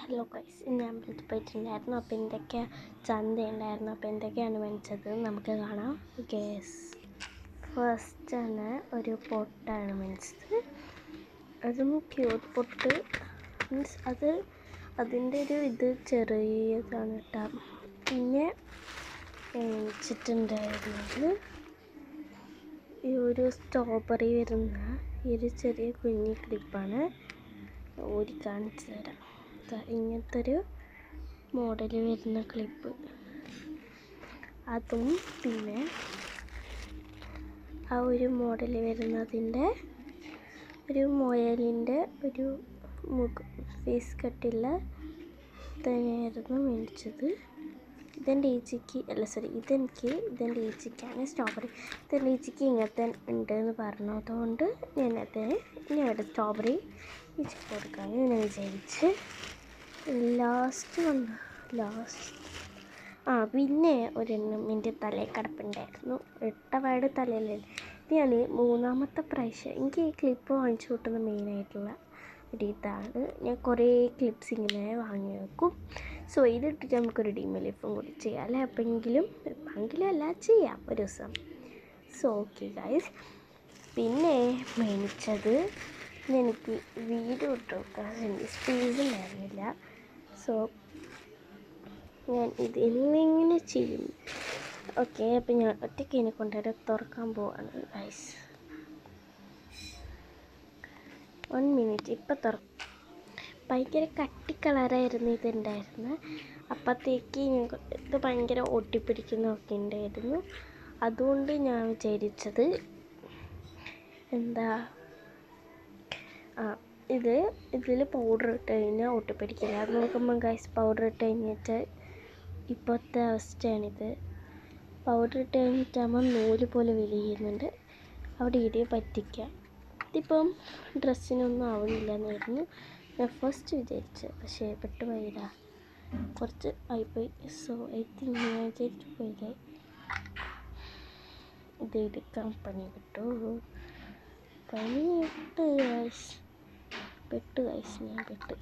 Hello guys, ഇന്ന് അമ്പലത്തിൽ പോയിട്ടുണ്ടായിരുന്നു. അപ്പോൾ എന്തൊക്കെയാണ് ചന്തയുണ്ടായിരുന്നു, അപ്പോൾ എന്തൊക്കെയാണ് മേടിച്ചത് നമുക്ക് കാണാം. ഗേസ് ഫസ്റ്റാണ് ഒരു പൊട്ടാണ് മേടിച്ചത്. അതും ക്യൂട്ട് പൊട്ട് മീൻസ് അതിൻ്റെ ഇത് ചെറിയതാണ് കേട്ടോ. പിന്നെ മേടിച്ചിട്ടുണ്ടായിരുന്നത് ഈ ഒരു സ്ട്രോബെറി വരുന്ന ഈ ഒരു ചെറിയ കുഞ്ഞി ക്ലിപ്പാണ്. ഓടി കാണിച്ചു തരാം. ഇങ്ങനത്തെ ഒരു മോഡൽ വരുന്ന ക്ലിപ്പ്, അതും പിന്നെ ആ ഒരു മോഡൽ വരുന്നതിൻ്റെ ഒരു മുയലിൻ്റെ ഒരു ഫേസ് കട്ടുള്ള തന്നെയായിരുന്നു മേടിച്ചത്. ഇതെൻ്റെ ഏച്ചിക്ക് ഇതെൻ്റെ ഏച്ചിക്കാണ് സ്ട്രോബെറി. ഇതെൻ്റെ ഏച്ചിക്ക് ഇങ്ങനത്തെ ഉണ്ടെന്ന് പറഞ്ഞതുകൊണ്ട് ഞാനവിടെ സ്ട്രോബെറി ഏച്ചിക്ക് കൊടുക്കാമെന്ന് ഞാൻ വിചാരിച്ച്. ലാസ്റ്റ് പിന്നെ ഒരെണ്ണം എൻ്റെ തലയിൽ കിടപ്പുണ്ടായിരുന്നു. ഇട്ടപാട് തലയിലല്ലേ. ഇത് ഞാൻ മൂന്നാമത്തെ പ്രാവശ്യം എനിക്ക് ഈ ക്ലിപ്പ് വാങ്ങിച്ചു കൂട്ടുന്ന മെയിനായിട്ടുള്ള ഒരു ഇതാണ്. ഞാൻ കുറേ ക്ലിപ്സ് ഇങ്ങനെ വാങ്ങി വെക്കും. സോ ഇതിട്ടിട്ട് നമുക്കൊരു ഡിമെലിഫും കൂടി ചെയ്യാം അല്ലേ. എപ്പോഴെങ്കിലും അല്ല ചെയ്യാം ഒരു ദിവസം. സോ ഓക്കെ ഗൈസ്, പിന്നെ മേടിച്ചത് എനിക്ക് വീഡിയോ ഇട്ട് വെക്കാൻ സ്പേസ് ഉണ്ടായിരുന്നില്ല. സോ ഞാൻ ഇങ്ങനെ ചെയ്യും. ഓക്കെ, അപ്പം ഞാൻ ഒറ്റയ്ക്ക് ഇതിനെ കൊണ്ടുവരെ തുറക്കാൻ പോവാണ് ഗൈസ്. 1 മിനിറ്റ്, ഇപ്പം തുറക്കും. ഭയങ്കര കട്ടി കളറായിരുന്നു ഇതുണ്ടായിരുന്നത്. അപ്പോഴത്തേക്ക് ഇത് ഭയങ്കര ഒട്ടിപ്പിടിക്കുന്നൊക്കെ ഉണ്ടായിരുന്നു. അതുകൊണ്ട് ഞാൻ വിചാരിച്ചത് ഇതിൽ പൗഡർ ഇട്ട് കഴിഞ്ഞാൽ ഒട്ടിപ്പിടിക്കില്ല. അത് നോക്കുമ്പോൾ ഗൈസ് പൗഡർ ഇട്ട് കഴിഞ്ഞിട്ട് ഇപ്പോഴത്തെ അവസ്ഥയാണിത്. പൗഡർ ഇട്ട് കഴിഞ്ഞിട്ടാകുമ്പോൾ നൂല് പോലെ വലിയുന്നുണ്ട്. അവിടെ ഇടിയെ പറ്റിക്കാം. ഇതിപ്പം ഡ്രസ്സിനൊന്നും ആവുന്നില്ല എന്നായിരുന്നു ഞാൻ ഫസ്റ്റ് വിചാരിച്ചത്. പക്ഷേ പെട്ടുപോയില്ല, കുറച്ച് ആയിപ്പോയി. സോ ഐ തിങ്ക് ഞാൻ വിചാരിച്ചു പോയില്ലേ, ഇത് എടുക്കാൻ പണി പെട്ടു ഗൈസ്. ഞാൻ പെട്ട്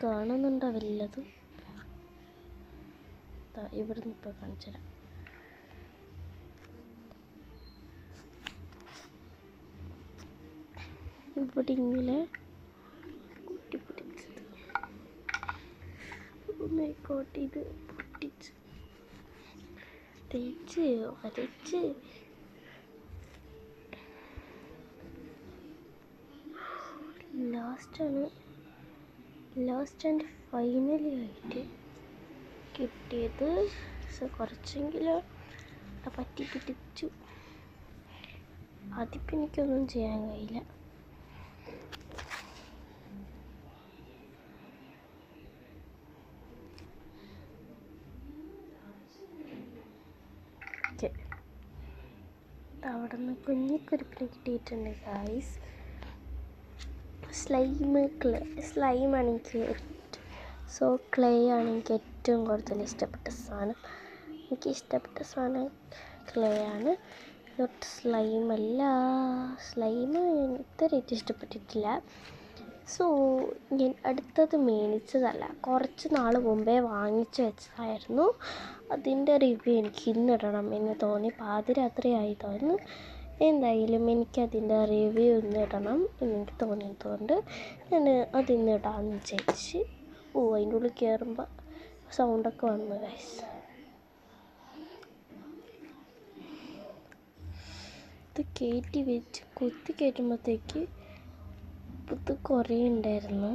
കാണുന്നുണ്ടോ വല്ലതും? ഇവിടുന്ന് ഇപ്പോൾ കാണിച്ചു തരാം. ഇവിടെ ഇങ്ങനെ പൊട്ടിപ്പിടിച്ചത്. ഇത് പൊട്ടിച്ച് തേച്ച് വരച്ച് ലാസ്റ്റ് ആൻഡ് ഫൈനലി ആയിട്ട് കിട്ടിയത്. സോ കുറച്ചെങ്കിലും പറ്റി പിടിച്ചു. അതിപ്പോൾ എനിക്കൊന്നും ചെയ്യാൻ കഴിയില്ല. അവിടെ നിന്ന് കുഞ്ഞിക്കുരുപ്പിന് കിട്ടിയിട്ടുണ്ട് ഗൈസ്. സ്ലൈമാണ് എനിക്ക് ക്ലേ ആണ് എനിക്ക് ഏറ്റവും കൂടുതൽ ഇഷ്ടപ്പെട്ട സാധനം. എനിക്ക് ഇഷ്ടപ്പെട്ട സാധനം ക്ലേ ആണ്, നോട്ട് സ്ലൈമല്ല. സ്ലൈം ഇത്രയായിട്ട് ഇഷ്ടപ്പെട്ടിട്ടില്ല. സോ ഞാൻ അടുത്തത് മേടിച്ചതല്ല, കുറച്ച് നാൾ മുമ്പേ വാങ്ങിച്ചു വെച്ചതായിരുന്നു. അതിൻ്റെ റിവ്യൂ എനിക്ക് ഇന്നിടണം എന്ന് തോന്നി. പാതിരാത്രിയായി തോന്നുന്നു. എന്തായാലും എനിക്കതിൻ്റെ റിവ്യൂ ഇന്നിടണം എന്നെനിക്ക് തോന്നിയതുകൊണ്ട് ഞാൻ അതിന്നിടാമെന്ന് വിചാരിച്ച്. അതിൻ്റെ ഉള്ളിൽ കയറുമ്പോൾ സൗണ്ടൊക്കെ വന്നു ഗൈസ്. ഇത് കയറ്റി വെച്ച് കുത്തി കയറ്റുമ്പോഴത്തേക്ക് ഇത് കുറേ ഉണ്ടായിരുന്നു.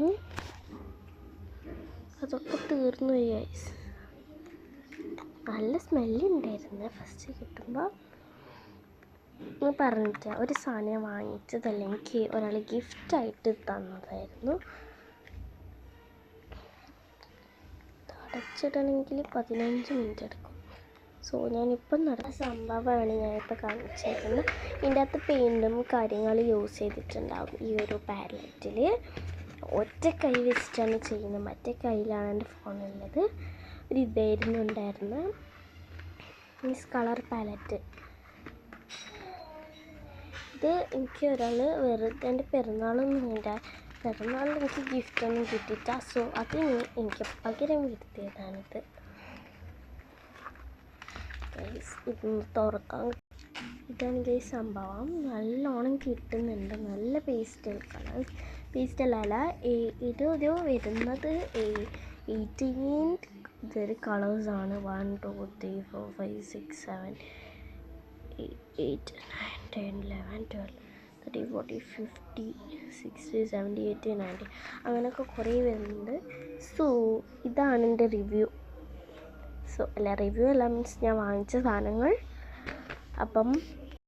അതൊക്കെ തീർന്നു പോയി ഗൈസ്. നല്ല സ്മെല്ലുണ്ടായിരുന്നു ഫസ്റ്റ് കിട്ടുമ്പോൾ. പറഞ്ഞിട്ട് ഒരു സാധനം വാങ്ങിച്ചതല്ല, എനിക്ക് ഒരാൾ ഗിഫ്റ്റായിട്ട് തന്നതായിരുന്നു. അടച്ചിടണമെങ്കിൽ 15 മിനിറ്റ് എടുക്കും. സോ ഞാനിപ്പം നടന്ന സംഭവമാണ് ഞാനിപ്പോൾ കാണിച്ചേക്കുന്നത്. ഇതിൻ്റെ അകത്ത് പെയിൻറ്റും കാര്യങ്ങൾ യൂസ് ചെയ്തിട്ടുണ്ടാവും. ഈ ഒരു പാലറ്റിൽ ഒറ്റ കൈ വെച്ചിട്ടാണ് ചെയ്യുന്നത്, മറ്റേ കയ്യിലാണ് എൻ്റെ ഫോണുള്ളത്. ഒരു ഇതായിരുന്നു ഉണ്ടായിരുന്നത്, മീൻസ് കളർ പാലറ്റ്. ഇത് എനിക്ക് ഒരാൾ വെറുതെ എൻ്റെ പിറന്നാളൊന്നും ഇല്ല, പിറന്നാളിൽ എനിക്ക് ഗിഫ്റ്റൊന്നും കിട്ടിയില്ല. സോ അതിന് എനിക്ക് പകരം വരുത്തിയതാണിത്. ഇതൊന്ന് തുറക്കാൻ. ഇതാണ് ഗൈസ് സംഭവം. നല്ലോണം കിട്ടുന്നുണ്ട്. നല്ല പേസ്റ്റൽ കളർ, പേസ്റ്റലല്ല, ഇത് വരുന്നത് 18 ഇതൊരു കളേഴ്സാണ്. 1 2 3 4 5 6 7 8 9 10 11 12 13 14 15 16 17 18 19 അങ്ങനെയൊക്കെ കുറേ വരുന്നുണ്ട്. സോ ഇതാണ് എൻ്റെ റിവ്യൂ. റിവ്യൂ എല്ലാം മീൻസ് ഞാൻ വാങ്ങിച്ച സാധനങ്ങൾ. അപ്പം